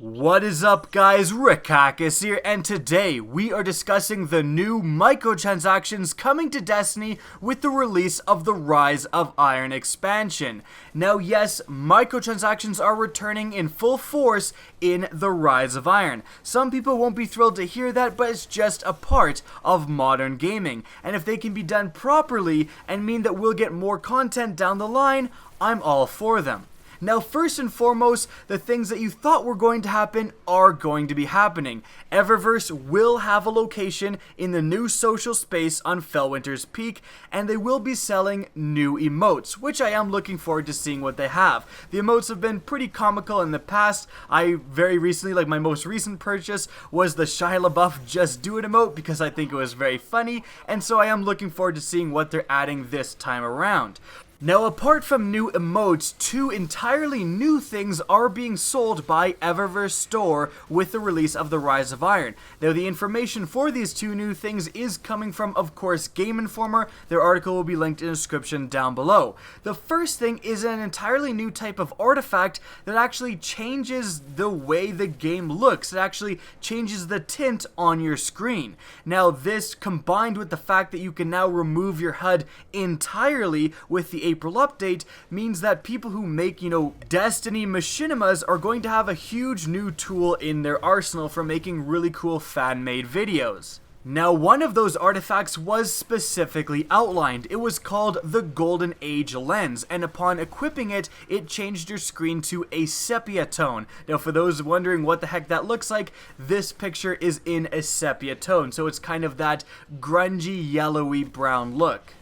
What is up, guys? Rickakis here, and today we are discussing the new microtransactions coming to Destiny with the release of the Rise of Iron expansion. Now, yes, microtransactions are returning in full force in the Rise of Iron. Some people won't be thrilled to hear that, but it's just a part of modern gaming, and if they can be done properly and mean that we'll get more content down the line, I'm all for them. Now, first and foremost, the things that you thought were going to happen are going to be happening. Eververse will have a location in the new social space on Felwinter's Peak, and they will be selling new emotes, which I am looking forward to seeing what they have. The emotes have been pretty comical in the past. I very recently, like my most recent purchase, was the Shia LaBeouf Just Do It emote because I think it was very funny, and so I am looking forward to seeing what they're adding this time around. Now, apart from new emotes, two entirely new things are being sold by Eververse Store with the release of the Rise of Iron. Now, the information for these two new things is coming from, of course, Game Informer. Their article will be linked in the description down below. The first thing is an entirely new type of artifact that actually changes the way the game looks. It actually changes the tint on your screen. Now, this combined with the fact that you can now remove your HUD entirely with the April update means that people who make, Destiny machinimas are going to have a huge new tool in their arsenal for making really cool fan-made videos. Now, one of those artifacts was specifically outlined. It was called the Golden Age Lens, and upon equipping it, it changed your screen to a sepia tone. Now, for those wondering what the heck that looks like, this picture is in a sepia tone, so it's kind of that grungy, yellowy brown look.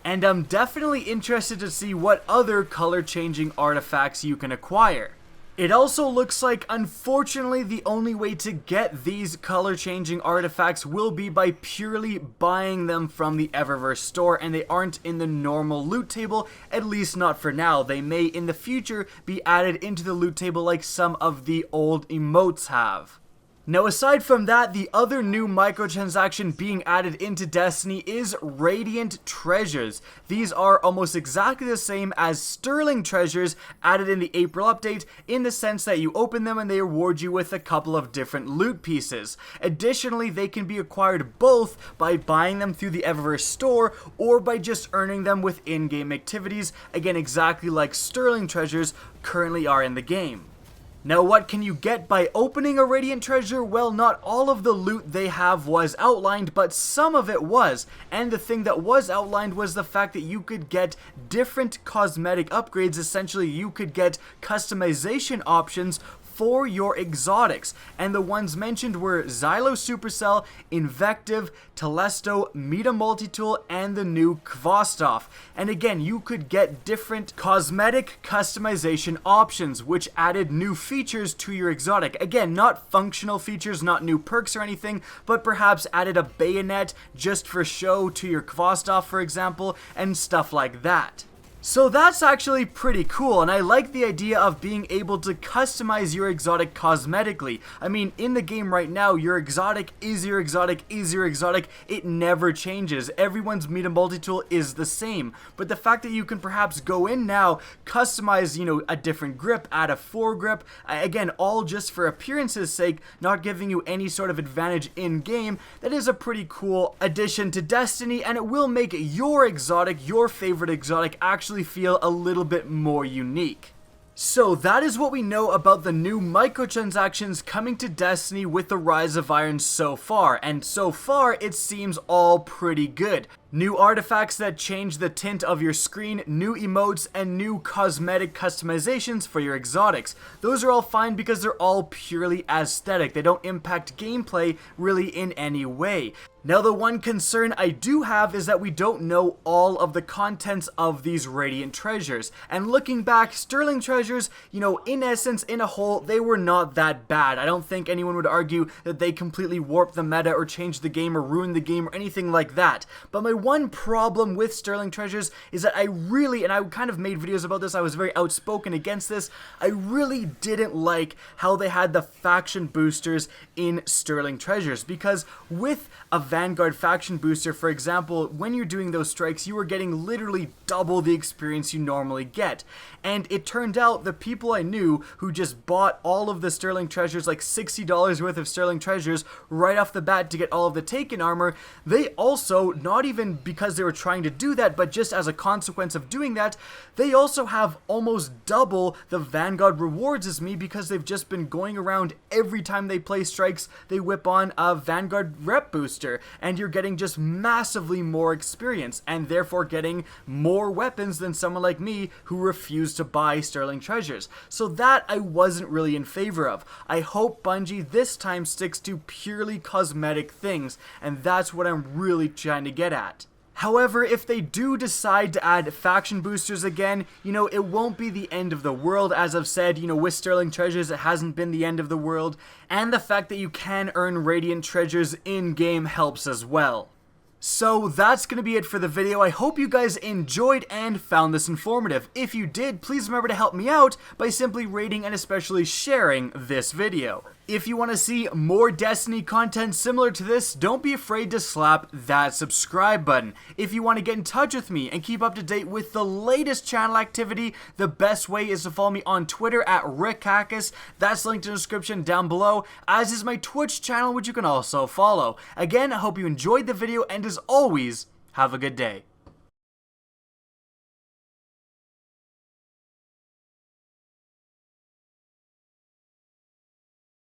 And I'm definitely interested to see what other color-changing artifacts you can acquire. It also looks like, unfortunately, the only way to get these color-changing artifacts will be by purely buying them from the Eververse store, and they aren't in the normal loot table, at least not for now. They may, in the future, be added into the loot table like some of the old emotes have. Now, aside from that, the other new microtransaction being added into Destiny is Radiant Treasures. These are almost exactly the same as Sterling Treasures added in the April update, in the sense that you open them and they reward you with a couple of different loot pieces. Additionally, they can be acquired both by buying them through the Eververse store or by just earning them with in-game activities, again exactly like Sterling Treasures currently are in the game. Now, what can you get by opening a Radiant Treasure? Well, not all of the loot they have was outlined, but some of it was. And the thing that was outlined was the fact that you could get different cosmetic upgrades. Essentially, you could get customization options for your exotics, and the ones mentioned were Xylo Supercell, Invective, Telesto, Meta Multitool, and the new Kvostov. And again, you could get different cosmetic customization options, which added new features to your exotic. Again, not functional features, not new perks or anything, but perhaps added a bayonet just for show to your Kvostov, for example, and stuff like that. So that's actually pretty cool, and I like the idea of being able to customize your exotic cosmetically. I mean, in the game right now, your exotic is your exotic is your exotic. It never changes. Everyone's Meta Multitool is the same. But the fact that you can perhaps go in now, customize, a different grip, add a foregrip, again, all just for appearance's sake, not giving you any sort of advantage in-game, that is a pretty cool addition to Destiny, and it will make your exotic, your favorite exotic, actually feel a little bit more unique. So that is what we know about the new microtransactions coming to Destiny with the Rise of Iron so far, and so far it seems all pretty good. New artifacts that change the tint of your screen, new emotes, and new cosmetic customizations for your exotics. Those are all fine because they're all purely aesthetic. They don't impact gameplay really in any way. Now, the one concern I do have is that we don't know all of the contents of these Radiant Treasures. And looking back, Sterling Treasures, in essence, in a whole, they were not that bad. I don't think anyone would argue that they completely warped the meta or changed the game or ruined the game or anything like that. But my one problem with Sterling Treasures is that I really, and I kind of made videos about this, I was very outspoken against this, I really didn't like how they had the faction boosters in Sterling Treasures, because with a Vanguard faction booster, for example, when you're doing those strikes, you were getting literally double the experience you normally get. And it turned out the people I knew who just bought all of the Sterling Treasures, like $60 worth of Sterling Treasures right off the bat to get all of the Taken armor, they also, not even because they were trying to do that, but just as a consequence of doing that, they also have almost double the Vanguard rewards as me, because they've just been going around every time they play strikes, they whip on a Vanguard rep booster, and you're getting just massively more experience, and therefore getting more weapons than someone like me who refused to buy Sterling Treasures. So that I wasn't really in favor of. I hope Bungie this time sticks to purely cosmetic things, and that's what I'm really trying to get at. However, if they do decide to add faction boosters again, it won't be the end of the world. As I've said, with Sterling Treasures, it hasn't been the end of the world, and the fact that you can earn Radiant Treasures in-game helps as well. So that's going to be it for the video. I hope you guys enjoyed and found this informative. If you did, please remember to help me out by simply rating and especially sharing this video. If you want to see more Destiny content similar to this, don't be afraid to slap that subscribe button. If you want to get in touch with me and keep up to date with the latest channel activity, the best way is to follow me on Twitter at rickhackis. That's linked in the description down below, as is my Twitch channel, which you can also follow. Again, I hope you enjoyed the video, and as always, have a good day.